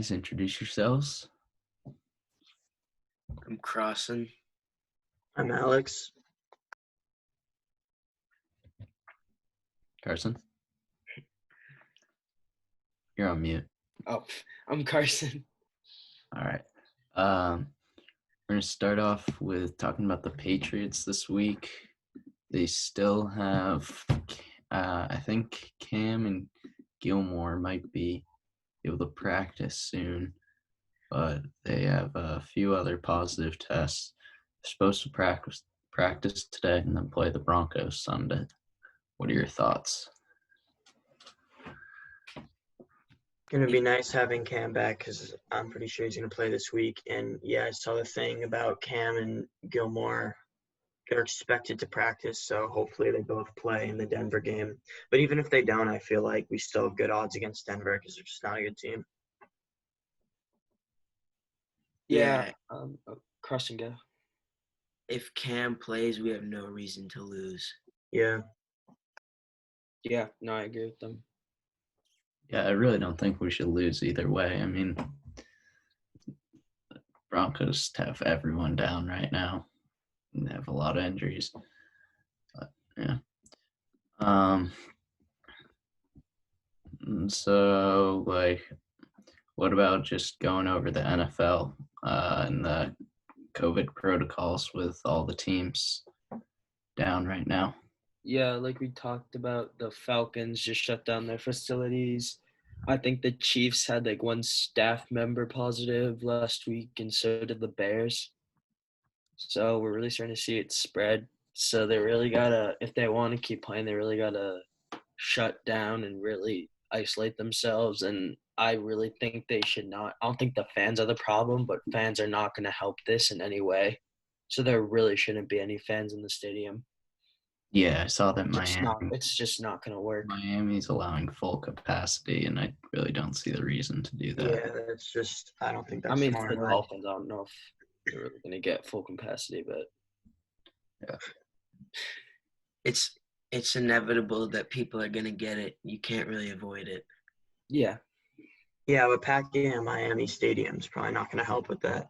guys introduce yourselves? I'm Crossan. I'm Alex. Carson? You're on mute. Oh, I'm Carson. All right. We're going to start off with talking about the Patriots this week. They still have, I think Cam and Gilmore might be able to practice soon, but they have a few other positive tests. They're supposed to practice today and then play the Broncos Sunday. What are your thoughts? Going to be nice having Cam back because I'm pretty sure he's going to play this week. And yeah, I saw the thing about Cam and Gilmore. They're expected to practice, so hopefully they both play in the Denver game. But even if they don't, I feel like we still have good odds against Denver because they're just not a good team. Yeah. Crush and go. If Cam plays, we have no reason to lose. Yeah. Yeah, no, I agree with them. Yeah, I really don't think we should lose either way. I mean, Broncos have everyone down right now. They have a lot of injuries. But, yeah. So, what about just going over the NFL and the COVID protocols with all the teams down right now? Yeah, like we talked about, the Falcons just shut down their facilities. I think the Chiefs had like one staff member positive last week, and so did the Bears. So we're really starting to see it spread. So they really gotta, if they want to keep playing, they really gotta shut down and really isolate themselves. And I really think they should not. I don't think the fans are the problem, but fans are not going to help this in any way. So there really shouldn't be any fans in the stadium. Yeah, I saw that It's just not going to work. Miami's allowing full capacity, and I really don't see the reason to do that. Yeah, that's just – I don't think that's I mean, smart. for the Dolphins, I don't know if they're really going to get full capacity, but yeah, it's inevitable that people are going to get it. You can't really avoid it. yeah. Yeah, but packing a Miami stadium is probably not going to help with that.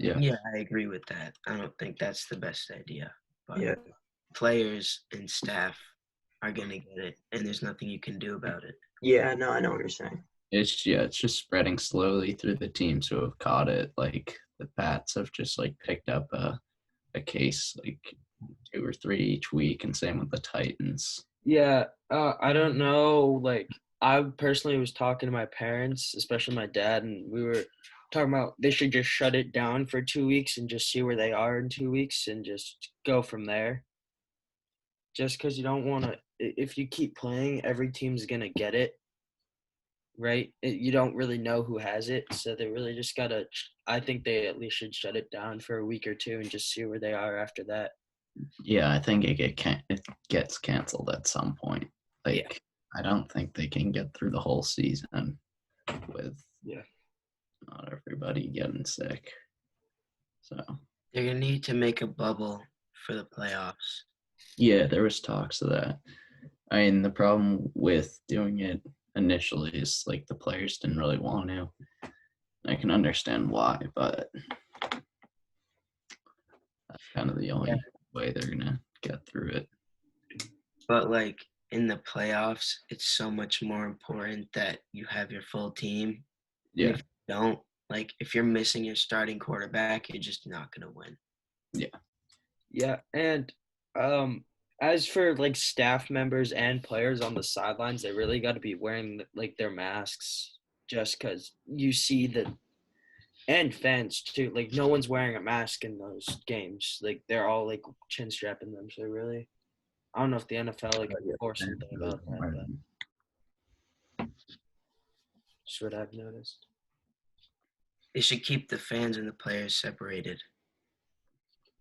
Yeah, I agree with that. I don't think that's the best idea. But Yeah. players and staff are going to get it, and there's nothing you can do about it. Yeah, no, I know what you're saying. it's just spreading slowly through the teams who have caught it. Like the Pats have just picked up a case 2 or 3 each week, and same with the Titans. Yeah, I don't know. Like, I personally was talking to my parents, especially my dad, and we were talking about they should just shut it down for 2 weeks and just see where they are in 2 weeks and just go from there. Just because you don't want to – if you keep playing, every team's going to get it, right? You don't really know who has it, so they really just got to – I think they at least should shut it down for a week or two and just see where they are after that. Yeah, I think it gets canceled at some point. Yeah. I don't think they can get through the whole season with not everybody getting sick. So They're going to need to make a bubble for the playoffs. yeah, there was talks of that. I mean, the problem with doing it initially is the players didn't really want to. I can understand why, but that's kind of the only way they're gonna get through it. But in the playoffs, it's so much more important that you have your full team. Yeah. And if you don't, if you're missing your starting quarterback, you're just not gonna win. Yeah. Yeah, and as for staff members and players on the sidelines, they really got to be wearing their masks, just because you see and fans too. No one's wearing a mask in those games. They're all chin strapping them. So really, I don't know if the NFL force something about that. But just what I've noticed. They should keep the fans and the players separated.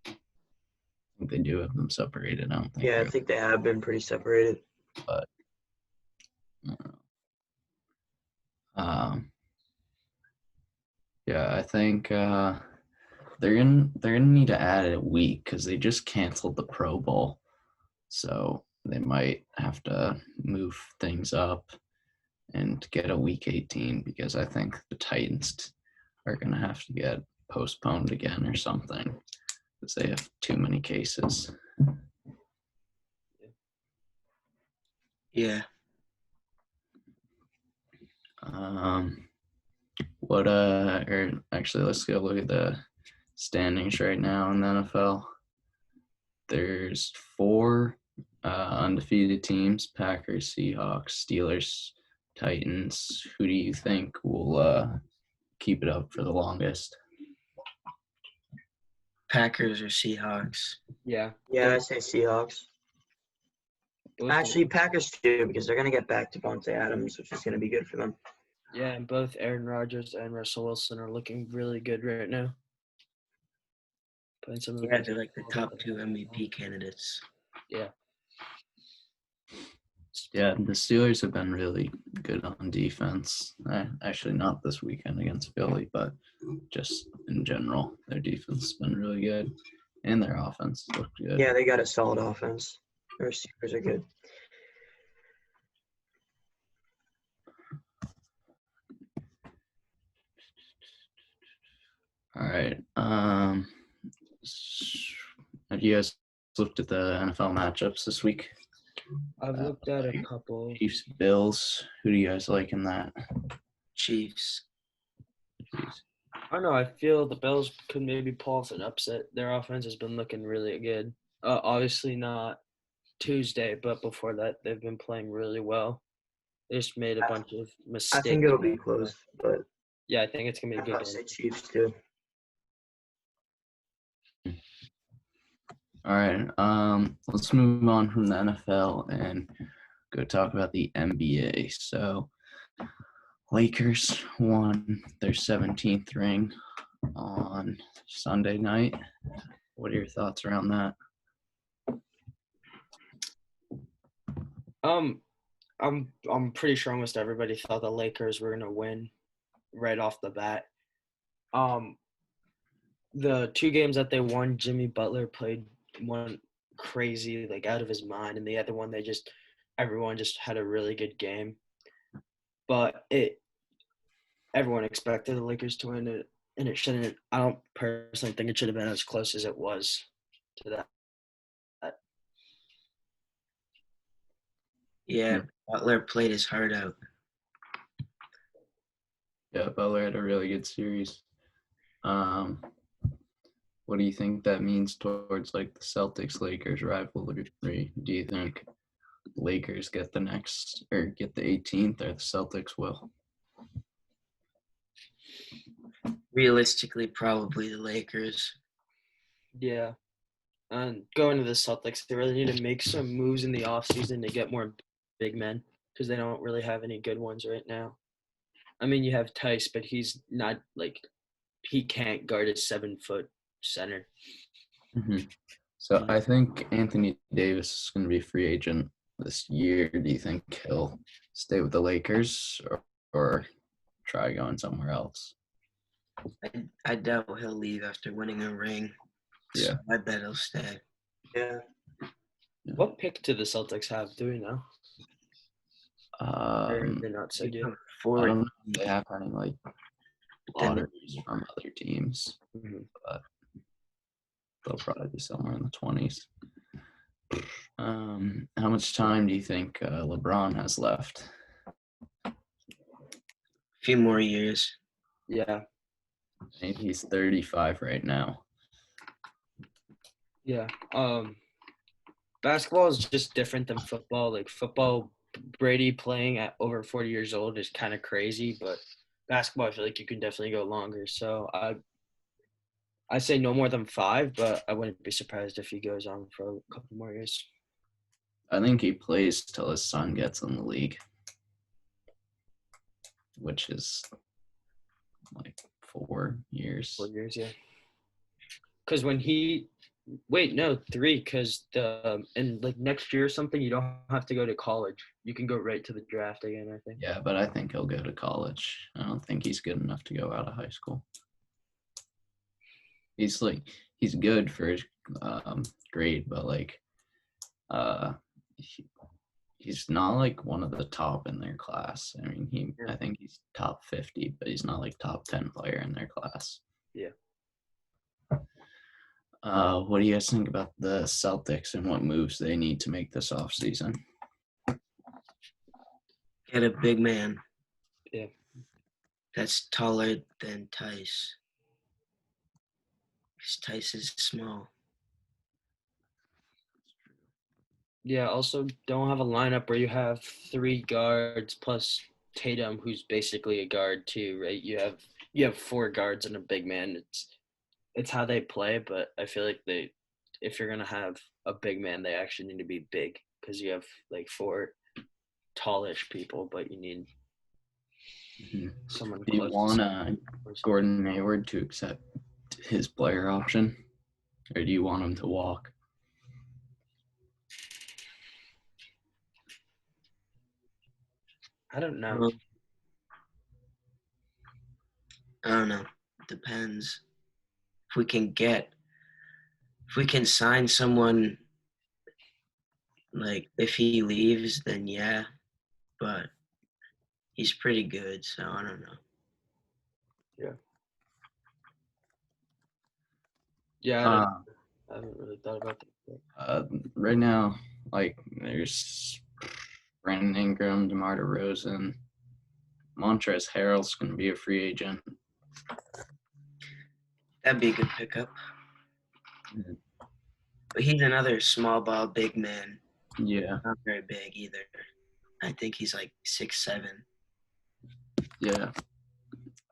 I think they do have them separated. I don't think. Yeah, I think they have been pretty separated. But yeah, I think they're gonna need to add a week because they just canceled the Pro Bowl, so they might have to move things up. and get a Week 18 because I think the Titans are going to have to get postponed again or something because they have too many cases. Yeah. Actually, let's go look at the standings right now in the NFL. There's 4 undefeated teams: Packers, Seahawks, Steelers, Titans. Who do you think will keep it up for the longest? Packers or Seahawks? Yeah. Yeah, I say Seahawks. Both Actually, Packers too, because they're going to get back to Devontae Adams, which is going to be good for them. Yeah, and both Aaron Rodgers and Russell Wilson are looking really good right now. Playing some of the Yeah, best they're like the football top that 2 they've MVP candidates. Yeah. Yeah, the Steelers have been really good on defense. Actually, not this weekend against Philly, but just in general, their defense has been really good, and their offense looked good. Yeah, they got a solid offense. Their receivers are good. All right. Have you guys looked at the NFL matchups this week? I've looked at a couple. Chiefs, Bills. Who do you guys like in that? Chiefs. Chiefs. I don't know. I feel the Bills could maybe pull off an upset. Their offense has been looking really good. Obviously not Tuesday, but before that, they've been playing really well. They just made a bunch of mistakes. I think it'll be close, but Yeah, I think it's gonna be a I'm good going to game. say Chiefs too. All right. Let's move on from the NFL and go talk about the NBA. So, Lakers won their 17th ring on Sunday night. What are your thoughts around that? I'm pretty sure almost everybody thought the Lakers were gonna win right off the bat. The 2 games that they won, Jimmy Butler played one crazy, like out of his mind, and the other one everyone just had a really good game. But everyone expected the Lakers to win it, and it shouldn't. I don't personally think it should have been as close as it was to that. Yeah, Butler played his heart out. Yeah, Butler had a really good series. What do you think that means towards like the Celtics-Lakers rivalry? Do you think Lakers get the 18th, or the Celtics will? Realistically, probably the Lakers. Yeah. And going to the Celtics, they really need to make some moves in the offseason to get more big men because they don't really have any good ones right now. I mean, you have Tice, but he's not he can't guard a 7-foot center. Mm-hmm. So I think Anthony Davis is going to be a free agent this year. Do you think he'll stay with the Lakers or try going somewhere else? I doubt he'll leave after winning a ring. Yeah. So I bet he'll stay. Yeah. What pick do the Celtics have? Do we know? They're not said yet. I Forward. don't know if they have any like lotteries from other teams, but they'll probably be somewhere in the 20s. How much time do you think LeBron has left? A few more years. Yeah. Maybe he's 35 right now. Yeah. Basketball is just different than football. Like football, Brady playing at over 40 years old is kind of crazy, but basketball, I feel like you can definitely go longer. So I say no more than 5, but I wouldn't be surprised if he goes on for a couple more years. I think he plays till his son gets in the league, which is like 4 years. 4 years, yeah. Because when he wait, no, 3, because and like next year or something, you don't have to go to college. You can go right to the draft again, I think. Yeah, but I think he'll go to college. I don't think he's good enough to go out of high school. He's good for his grade, but he's not like one of the top in their class. I mean, Yeah. I think he's top 50, but he's not like top 10 player in their class. Yeah. What do you guys think about the Celtics and what moves they need to make this offseason? Get a big man. Yeah. That's taller than Tice. Because Tice is small. Yeah, also don't have a lineup where you have 3 guards plus Tatum, who's basically a guard too, right? You have 4 guards and a big man. It's how they play, but I feel like if you're gonna have a big man, they actually need to be big because you have like 4 tallish people, but you need someone Do you close. want Gordon Hayward to accept his player option, or do you want him to walk? I don't know. I don't know. Depends. If we can sign someone, like if he leaves, then yeah. But he's pretty good, so I don't know. Yeah, I haven't really thought about that. Right now, like there's Brandon Ingram, DeMar DeRozan, Montrezl Harrell's going to be a free agent. That'd be a good pickup. Mhm. But he's another small ball big man. Yeah, Not very big either. I think he's like 6'7". yeah.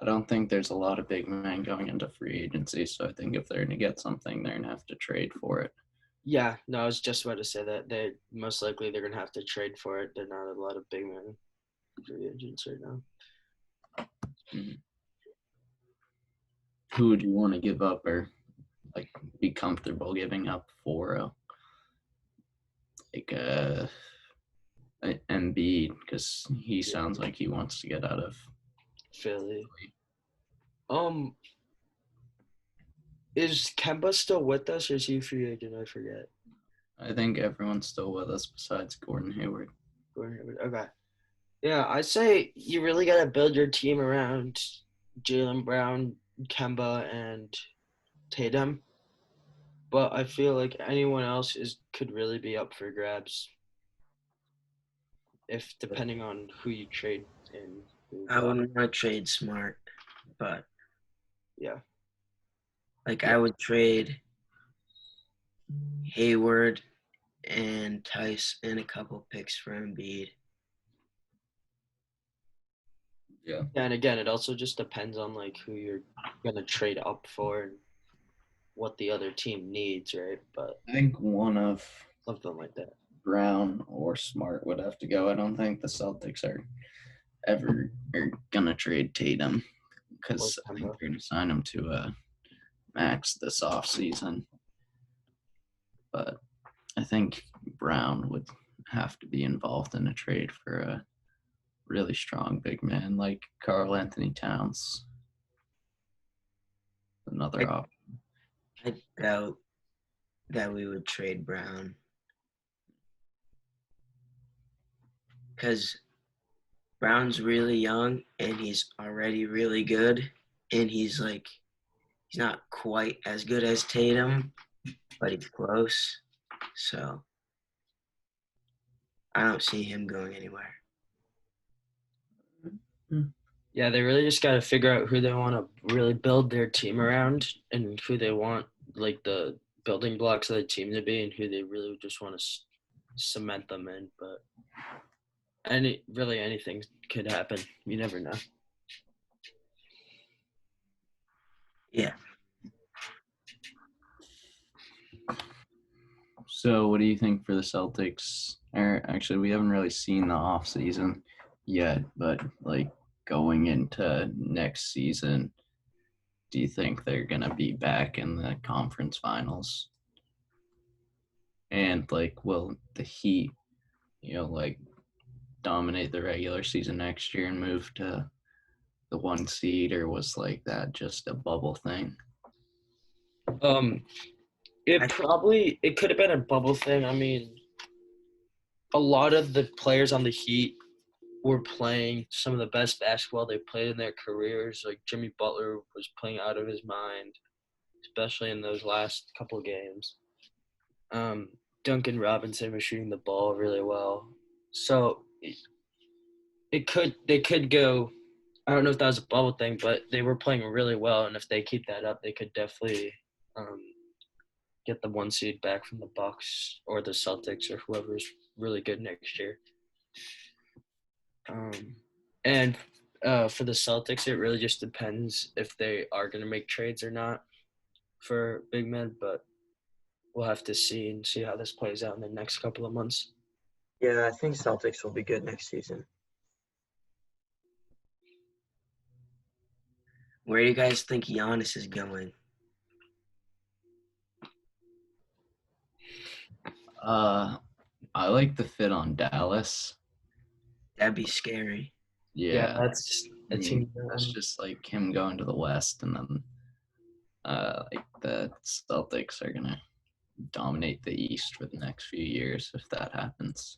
I don't think there's a lot of big men going into free agency, so I think if they're going to get something, they're going to have to trade for it. Yeah, no, I was just about to say that they most likely they're gonna have to trade for it. They're not a lot of big men free agents right now. Who would you want to give up or like be comfortable giving up for Embiid, because he sounds like he wants to get out of Philly. Is Kemba still with us or is he a free agent? I forget. I think everyone's still with us besides Gordon Hayward. Okay. Yeah, I say you really got to build your team around Jaylen Brown, Kemba, and Tatum. But I feel like anyone else could really be up for grabs, if depending on who you trade and who. I wouldn't want to trade Smart, but Yeah. like I would trade Hayward and Tice and a couple picks for Embiid. Yeah. And again, it also just depends on like who you're gonna trade up for and what the other team needs, right? But I think one of something like that. Brown or Smart would have to go. I don't think the Celtics are ever gonna trade Tatum because I think they're gonna sign him to a max this offseason. But I think Brown would have to be involved in a trade for a really strong big man like Karl Anthony Towns. Another option. I doubt that we would trade Brown. Because Brown's really young and he's already really good. And he's not quite as good as Tatum, but he's close. So I don't see him going anywhere. Yeah, they really just got to figure out who they want to really build their team around and who they want like the building blocks of the team to be and who they really just want to cement them in. But anything could happen. You never know. Yeah. So what do you think for the Celtics? Or actually, we haven't really seen the off season yet, but like going into next season, do you think they're gonna be back in the conference finals? And like, will the Heat, like dominate the regular season next year and move to the 1 seed, or was like that just a bubble thing? It could have been a bubble thing. I mean, a lot of the players on the Heat were playing some of the best basketball they played in their careers. Like Jimmy Butler was playing out of his mind, especially in those last couple of games. Duncan Robinson was shooting the ball really well. So they could go. I don't know if that was a bubble thing, but they were playing really well, and if they keep that up, they could definitely get the 1 seed back from the Bucks or the Celtics or whoever's really good next year. And for the Celtics, it really just depends if they are going to make trades or not for big men, but we'll have to see how this plays out in the next couple of months. Yeah, I think Celtics will be good next season. Where do you guys think Giannis is going? I like the fit on Dallas. That'd be scary. Yeah, that's I a mean, team. that's just like him going to the West, and then like the Celtics are gonna dominate the East for the next few years if that happens.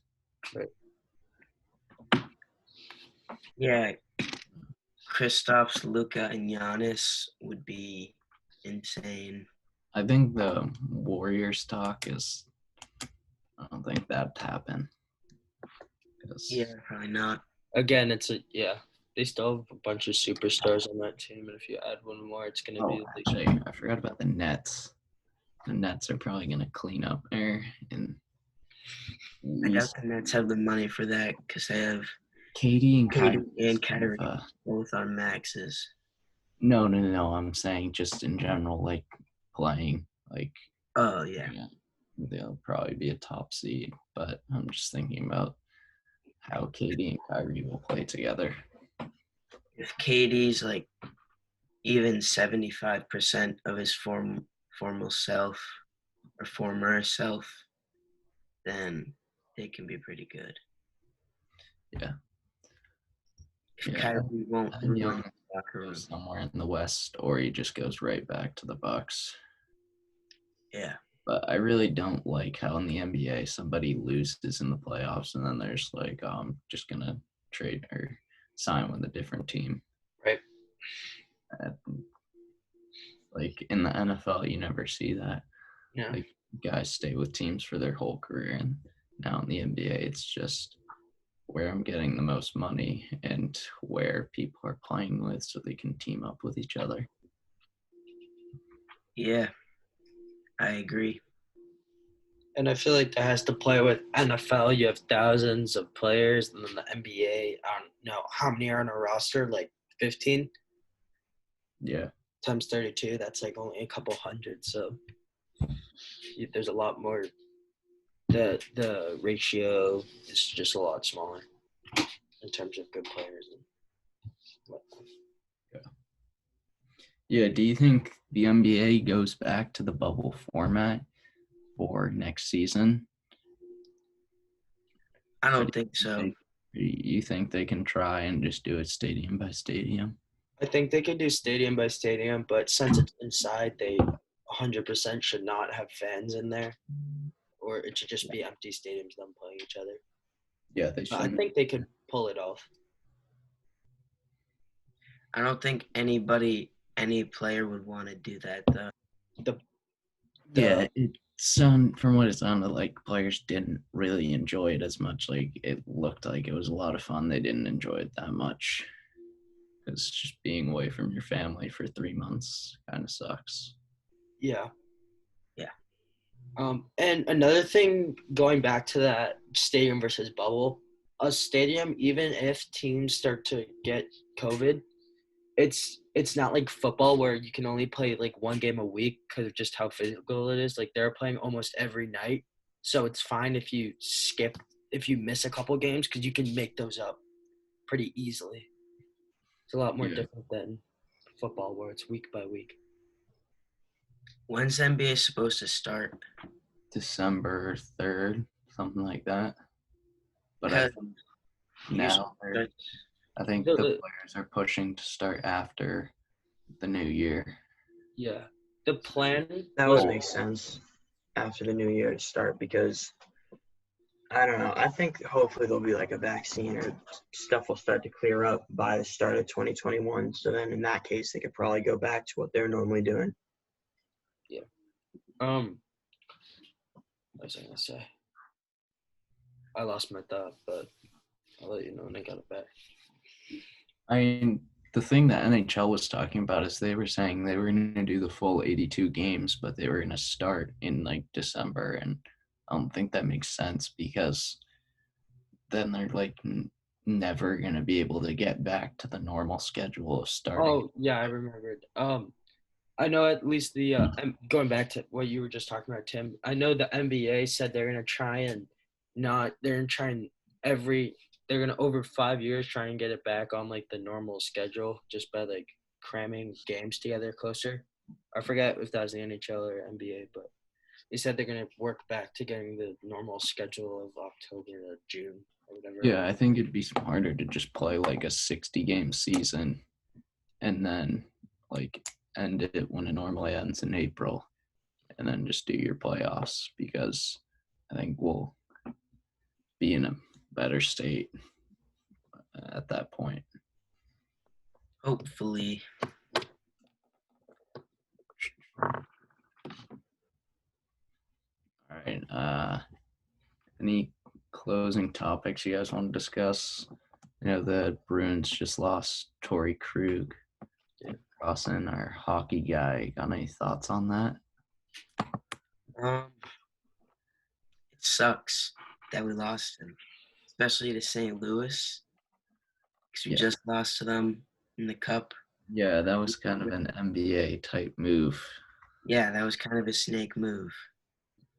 Yeah, Kristaps, Luka, and Giannis would be insane. I think the Warriors talk is. I don't think that'd happen. Yeah, probably not. Again, they still have a bunch of superstars on that team, and if you add one more, it's going to be like, Actually, I forgot about the Nets. The Nets are probably gonna clean up there in I doubt the Nets have the money for that because they have Katie and Katie Kyrie. and Kyrie both on maxes. No. I'm saying just in general, like playing, like Oh yeah. They'll probably be a top seed. But I'm just thinking about how Katie and Kyrie will play together. If KD's like even 75% of his former self, then they can be pretty good. Yeah. If Kyrie won't ruin Young the locker room. Somewhere in the West, or he just goes right back to the Bucks. Yeah. But I really don't like how in the NBA somebody loses in the playoffs and then there's like, I'm just gonna trade or sign with a different team. right. Like in the NFL, you never see that. Yeah. Like guys stay with teams for their whole career, and now in the NBA, it's just where I'm getting the most money and where people are playing with, so they can team up with each other. Yeah, I agree. And I feel like that has to play with NFL. You have thousands of players, and then the NBA, I don't know how many are on a roster, like 15 Yeah. times 32. That's like only a couple hundred. So there's a lot more. The ratio is just a lot smaller in terms of good players. Yeah. Do you think the NBA goes back to the bubble format for next season? I don't think so. You think they can try and just do it stadium by stadium? I think they could do stadium by stadium, but since it's inside, they 100% should not have fans in there, or it should just be empty stadiums, them playing each other. Yeah, they should. I think they could pull it off. I don't think any player would want to do that though. Yeah, from what it sounded like, players didn't really enjoy it as much. Like it looked like it was a lot of fun. They didn't enjoy it that much because just being away from your family for 3 months kind of sucks. Yeah. Yeah. And another thing, going back to that stadium versus bubble, a stadium, even if teams start to get COVID, it's not like football where you can only play like one game a week because of just how physical it is. Like they're playing almost every night, so it's fine if you miss a couple games because you can make those up pretty easily. It's a lot more different than football where it's week by week. When's the NBA supposed to start? December 3rd, something like that. But I think now I think the players are pushing to start after the new year. Yeah. The plan that would make sense after the new year to start because I don't know. I think hopefully there'll be like a vaccine or stuff will start to clear up by the start of 2021. So then in that case, they could probably go back to what they're normally doing. What was I gonna say? I lost my thought, but I'll let you know when I got it back. I mean, the thing that NHL was talking about is they were saying they were going to do the full 82 games, but they were going to start in like December, and I don't think that makes sense because then they're like never going to be able to get back to the normal schedule of starting. Oh yeah, I remembered. I know at least the going back to what you were just talking about, Tim. I know the NBA said they're gonna try and they're gonna over 5 years try and get it back on like the normal schedule just by like cramming games together closer. I forget if that was the NHL or NBA, but they said they're gonna work back to getting the normal schedule of October to June or whatever. Yeah, I think it'd be smarter to just play like a 60-game season and then like end it when it normally ends in April and then just do your playoffs because I think we'll be in a better state at that point. Hopefully. All right. Any closing topics you guys want to discuss? You know, the Bruins just lost Torrey Krug. Crossan, our hockey guy. Got any thoughts on that? It sucks that we lost him, especially to St. Louis, because we just lost to them in the Cup. Yeah, that was kind of an NBA type move. Yeah, that was kind of a snake move.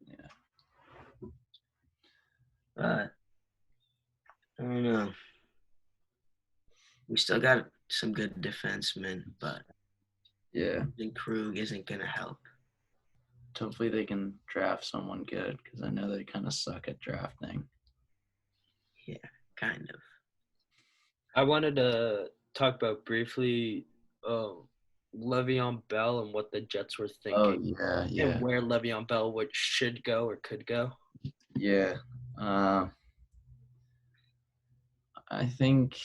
Yeah. But I don't know. We still got some good defensemen, but Yeah. Krug isn't going to help. Hopefully they can draft someone good because I know they kind of suck at drafting. Yeah, kind of. I wanted to talk about briefly Le'Veon Bell and what the Jets were thinking. Oh, yeah. And where Le'Veon Bell should go or could go. Yeah. I think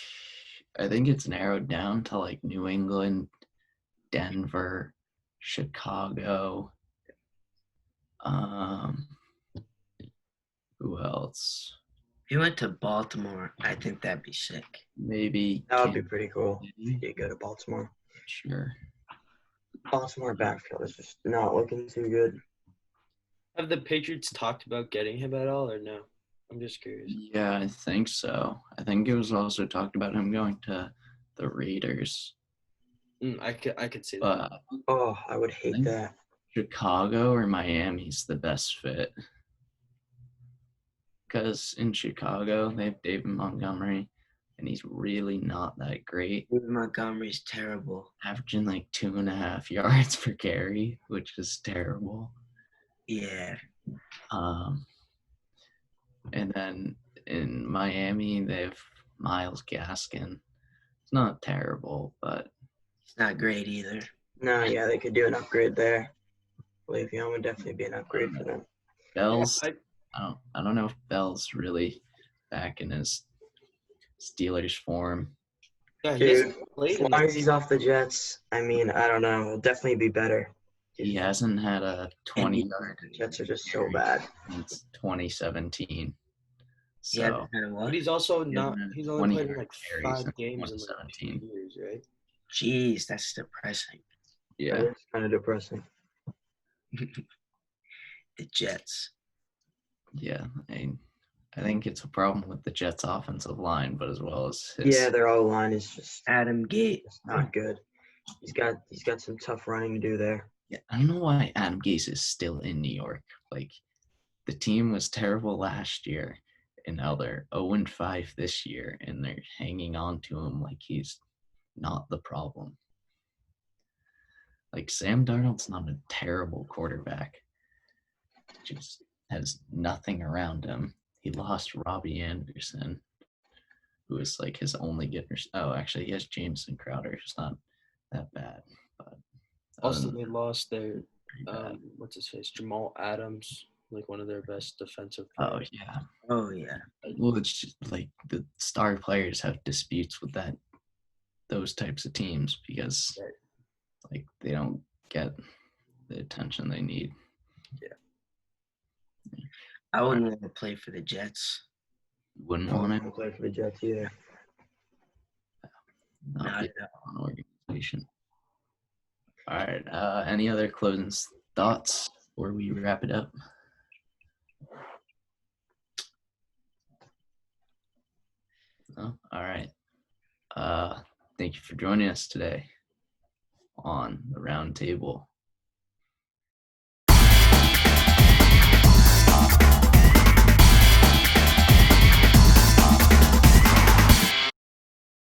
it's narrowed down to like New England, Denver, Chicago. Who else? If you went to Baltimore, I think that'd be sick. Maybe That would be pretty cool. You go to Baltimore. Sure. Baltimore backfield is just not looking too good. Have the Patriots talked about getting him at all or no? I'm just curious. Yeah, I think so. I think it was also talked about him going to the Raiders. I could see But that. Oh, I would hate that. Chicago or Miami's the best fit. Because in Chicago, they have David Montgomery, and he's really not that great. David Montgomery's terrible. Averaging like 2.5 yards per carry, which is terrible. Yeah. And then in Miami, they have Myles Gaskin. It's not terrible, but It's not great either. No, yeah, they could do an upgrade there. Le'Veon would definitely be an upgrade for them. Bell's. I don't know if Bell's really back in his Steelers form. Yeah, Dude, as long as he's off the Jets, I mean, I don't know. It'll definitely be better. He hasn't had a 20-yard. Jets are just so bad. Since 2017. So, Yeah, kind of what? But he's also not. He's only played in like 5 games in like 2017. 2 years, right? Jeez, that's depressing. Yeah. It's kind of depressing. The Jets. Yeah, I think it's a problem with the Jets' offensive line, but as well as his. Yeah, their O-line is just Adam Gase. not good. He's got some tough running to do there. Yeah, I don't know why Adam Gase is still in New York. Like, the team was terrible last year, and now they're 0-5 this year, and they're hanging on to him like he's not the problem. Like, Sam Darnold's not a terrible quarterback. Just has nothing around him. He lost Robbie Anderson, who is like his only getter. Oh, actually, he has Jameson Crowder, who's not that bad. But Also, they lost their what's his face, Jamal Adams. like one of their best defensive Oh players. yeah. Oh yeah. Well, it's just like the star players have disputes with those types of teams because Right. like they don't get the attention they need. I wouldn't want to play for the Jets. Wouldn't I want wouldn't play for the Jets either. to Not not be at all. an organization. All right. Any other closing thoughts before we wrap it up? No? All right. Thank you for joining us today on the Roundtable